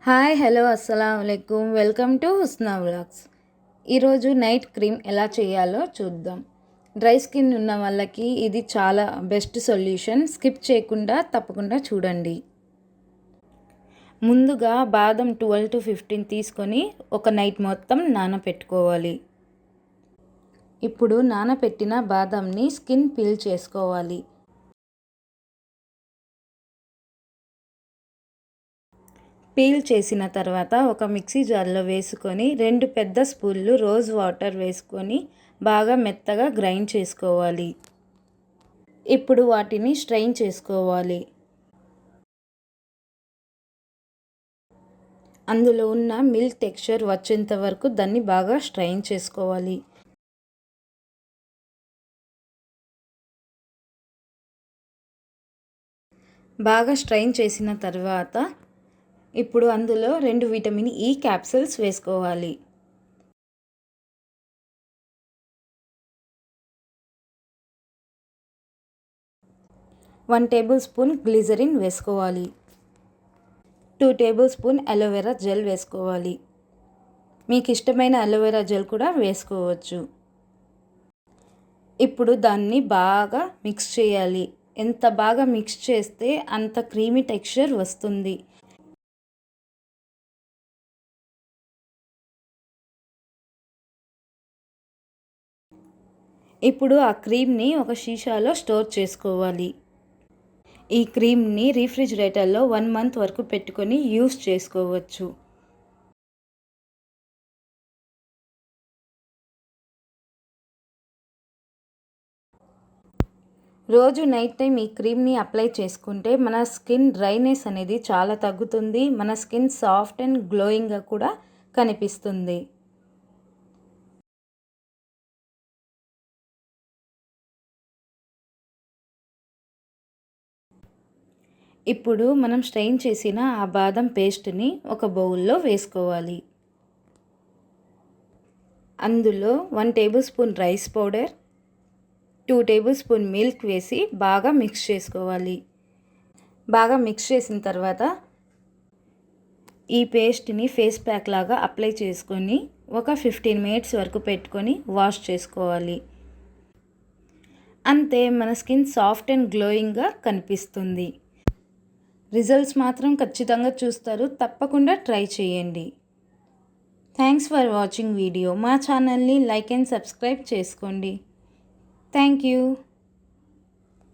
Hi hello అస్సలాముఅలైకుం welcome to Husna vlogs. ఈరోజు night cream ఎలా చేయాలో చూద్దాం. డ్రై స్కిన్ ఉన్న వాళ్ళకి ఇది చాలా బెస్ట్ సొల్యూషన్. స్కిప్ చేయకుండా తప్పకుండా చూడండి. ముందుగా బాదం 12 to 15 తీసుకొని ఒక నైట్ మొత్తం నానపెట్టుకోవాలి. ఇప్పుడు నానపెట్టిన బాదంని స్కిన్ పీల్ చేసుకోవాలి. పీల్ చేసిన తర్వాత ఒక మిక్సీ జార్లో వేసుకొని 2 పెద్ద స్పూన్లు రోజ్ వాటర్ వేసుకొని బాగా మెత్తగా గ్రైండ్ చేసుకోవాలి. ఇప్పుడు వాటిని స్ట్రెయిన్ చేసుకోవాలి. అందులో ఉన్న మిల్క్ టెక్స్చర్ వచ్చేంత వరకు దాన్ని బాగా స్ట్రెయిన్ చేసుకోవాలి. బాగా స్ట్రెయిన్ చేసిన తర్వాత ఇప్పుడు అందులో 2 విటమిన్ ఈ క్యాప్సూల్స్ వేసుకోవాలి. వన్ టేబుల్ స్పూన్ గ్లిజరిన్ వేసుకోవాలి. 2 టేబుల్ స్పూన్ అలోవెరా జెల్ వేసుకోవాలి. మీకు ఇష్టమైన అలోవెరా జెల్ కూడా వేసుకోవచ్చు. ఇప్పుడు దాన్ని బాగా మిక్స్ చేయాలి. ఎంత బాగా మిక్స్ చేస్తే అంత క్రీమీ టెక్స్చర్ వస్తుంది. ఇప్పుడు ఆ క్రీమ్ని ఒక షీషాలో స్టోర్ చేసుకోవాలి. ఈ క్రీమ్ని రిఫ్రిజిరేటర్లో 1 మంత్ వరకు పెట్టుకొని యూస్ చేసుకోవచ్చు. రోజు నైట్ టైం ఈ క్రీమ్ని అప్లై చేసుకుంటే మన స్కిన్ డ్రైనెస్ అనేది చాలా తగ్గుతుంది. మన స్కిన్ సాఫ్ట్ అండ్ గ్లోయింగ్గా కూడా కనిపిస్తుంది. ఇప్పుడు మనం స్ట్రెయిన్ చేసిన ఆ బాదం పేస్ట్ని ఒక బౌల్లో వేసుకోవాలి. అందులో 1 table spoon rice powder, 2 table spoon milk వేసి బాగా మిక్స్ చేసుకోవాలి. బాగా మిక్స్ చేసిన తర్వాత ఈ పేస్ట్ని ఫేస్ ప్యాక్ లాగా అప్లై చేసుకొని ఒక 15 మినిట్స్ వరకు పెట్టుకొని వాష్ చేసుకోవాలి. అంతే, మన స్కిన్ సాఫ్ట్ అండ్ గ్లోయింగ్గా కనిపిస్తుంది. రిజల్ట్స్ మాత్రం ఖచ్చితంగా చూస్తారు. తప్పకుండా ట్రై చేయండి. Thanks for watching video. మా ఛానల్ని లైక్ అండ్ సబ్స్క్రైబ్ చేసుకోండి. Thank you.